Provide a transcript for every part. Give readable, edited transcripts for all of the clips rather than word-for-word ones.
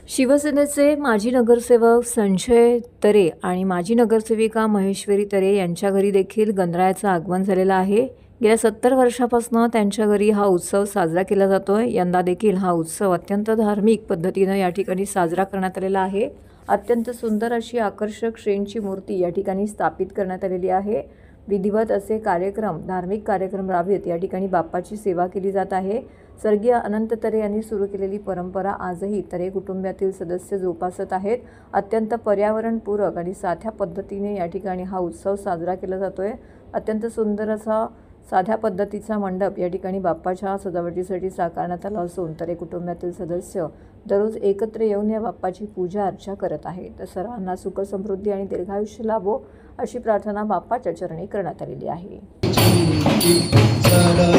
शिवसेनेचे माजी नगरसेवक संजय तरे आणि माजी नगरसेविका महेश्वरी तरे यांच्या घरी देखील गणरायाचं आगमन झालेलं आहे। गेल्या 70 वर्षापासून त्यांच्या घरी हा उत्सव साजरा केला जातोय। यंदा देखील हा उत्सव अत्यंत धार्मिक पद्धतीने या ठिकाणी साजरा करण्यात आलेला आहे। अत्यंत सुंदर अशी आकर्षक शेणची मूर्ती या ठिकाणी स्थापित करण्यात आलेली आहे। विधिवत असे कार्यक्रम, धार्मिक कार्यक्रम राबवित या ठिकाणी बाप्पाची सेवा केली जात आहे। स्वर्गीय अनंत तरे यांनी सुरू केलेली परंपरा आजही तरे कुटुंबातील सदस्य जोपासत आहेत। अत्यंत पर्यावरणपूरक आणि साध्या पद्धतीने या ठिकाणी हा उत्सव साजरा केला जातोय। अत्यंत सुंदर असा साध्या पद्धतीचा मंडप या ठिकाणी बाप्पाच्या सजावटीसाठी साकारण्यात आला असून तरे कुटुंबातील सदस्य दररोज एकत्र येऊन या बाप्पाची पूजा अर्चा करत आहेत। तर सर्वांना सुख समृद्धी आणि दीर्घायुष्य लाभो अशी प्रार्थना बाप्पाच्या चरणी करण्यात आलेली आहे।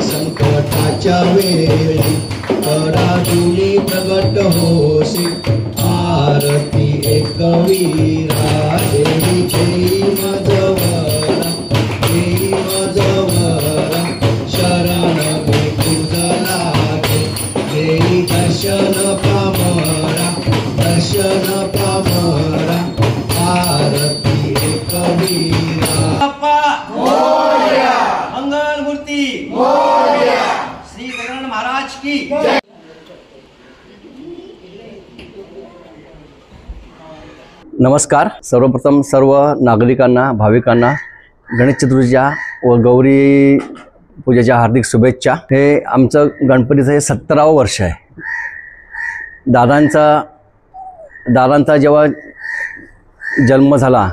संकटाच्या वेळी पराजुनी प्रगट होसी आरती एकवीरा देवी देई मजवरा शरण मी तुझला देई दर्शन पामरा आरती एकवीरा मंगल मूर्ति श्री गजानन महाराज की। नमस्कार। सर्वप्रथम सर्व नागरिकांना, भाविकांना गणेश चतुर्थीच्या व गौरी पूजेच्या हार्दिक शुभेच्छा। हे आमचं गणपतीचं हे 17वे वर्ष आहे। दादांचा जेव्हा जन्म झाला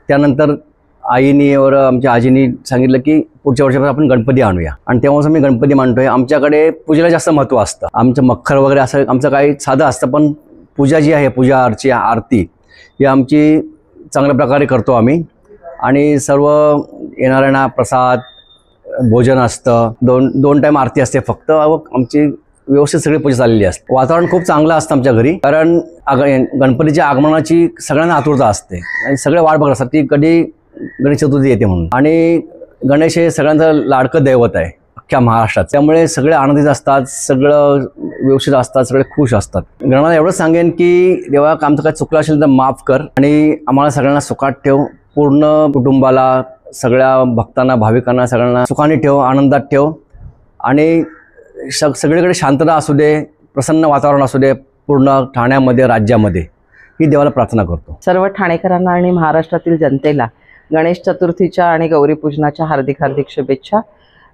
त्यानंतर आईनी और आमच्या आजीनी सांगितलं की पुढच्या वर्षापासून आपण गणपती आणूया आणि तेव्हाच मी गणपती मांडतोय। आमच्याकडे पूजेला जास्त महत्त्व असतं। आमचं मखर वगैरे असं आमचं काही साधं असतं, पण पूजा जी आहे, पूजा अर्ची आरती ही आमची चांगल्या प्रकारे करतो आम्ही। आणि सर्व येणाऱ्यांना प्रसाद भोजन असतं। दोन टाइम आरती असते फक्त। आमची व्यवस्थित सगळी पूजा चाललेली असते। वातावरण खूप चांगलं असतं आमच्या घरी, कारण गणपतीच्या आगमनाची सगळ्यांना आतुरता असते आणि सगळे वाट बघत असतात की कधी गणेश चतुर्थी येते म्हणून। आणि गणेश हे सगळ्यांचं लाडकं दैवत आहे अख्ख्या महाराष्ट्रात, त्यामुळे सगळे आनंदित असतात, सगळं व्यवस्थित असतात, सगळे खुश असतात। गणाला एवढंच सांगेन की देवा आमचं काय चुकलं असेल तर माफ कर आणि आम्हाला सगळ्यांना सुखात ठेव। पूर्ण कुटुंबाला, सगळ्या भक्तांना, भाविकांना सगळ्यांना सुखाने ठेव, आनंदात ठेव आणि सगळीकडे शांतता असू दे, प्रसन्न वातावरण असू दे पूर्ण ठाण्यामध्ये, राज्यामध्ये, ही देवाला प्रार्थना करतो। सर्व ठाणेकरांना आणि महाराष्ट्रातील जनतेला गणेश चतुर्थीच्या आणि गौरीपूजनाच्या हार्दिक शुभेच्छा।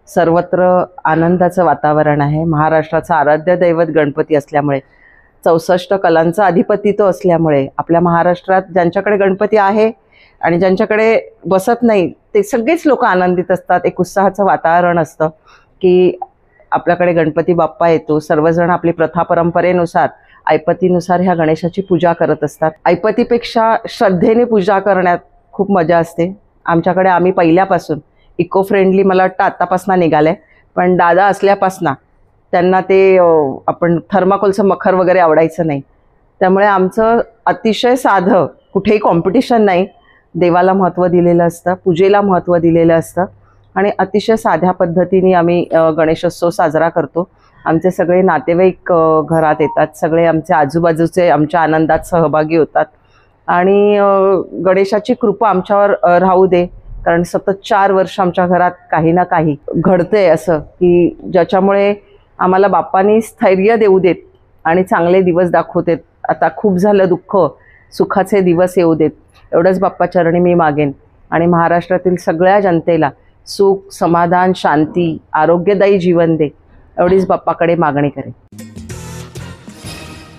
सर्वत्र आनंदाचं वातावरण आहे। महाराष्ट्राचा आराध्य दैवत गणपती असल्यामुळे, 64 कलांचा अधिपती तो असल्यामुळे आपल्या महाराष्ट्रात ज्यांच्याकडे गणपती आहे आणि ज्यांच्याकडे बसत नाही ते सगळेच लोक आनंदित असतात। एक उत्साहाचं वातावरण असतं की आपल्याकडे गणपती बाप्पा येतो। सर्वजण आपली प्रथा परंपरेनुसार, ऐपतीनुसार ह्या गणेशाची पूजा करत असतात। ऐपतीपेक्षा श्रद्धेने पूजा करण्यात खूप मजा असते। आमच्याकडे आम्ही पहिल्यापासून इको फ्रेंडली, मला वाटतं आत्तापासून निघाले, पण दादा असल्यापासून त्यांना ते आपण थर्माकोलचं मखर वगैरे आवडायचं नाही, त्यामुळे आमचं अतिशय साधं, कुठेही कॉम्पिटिशन नाही, देवाला महत्त्व दिलेलं असतं, पूजेला महत्त्व दिलेलं असतं आणि अतिशय साध्या पद्धतीने आम्ही गणेशोत्सव साजरा करतो। आमचे सगळे नातेवाईक घरात येतात, सगळे आमचे आजूबाजूचे आमच्या आनंदात सहभागी होतात आणि गणेशाची कृपा आमच्यावर राहू दे, कारण सतत 4 वर्ष आमच्या घरात काही ना काही घडते असं की ज्याच्यामुळे आम्हाला बाप्पानी स्थैर्य देऊ देत आणि चांगले दिवस दाखवतेत। आता खूप झालं दुःख, सुखाचे दिवस येऊ देत, एवढंच बाप्पा चरणी मी मागेन आणि महाराष्ट्रातील सगळ्या जनतेला सुख, समाधान, शांती, आरोग्यदायी जीवन दे, एवढीच बाप्पाकडे मागणी करेन।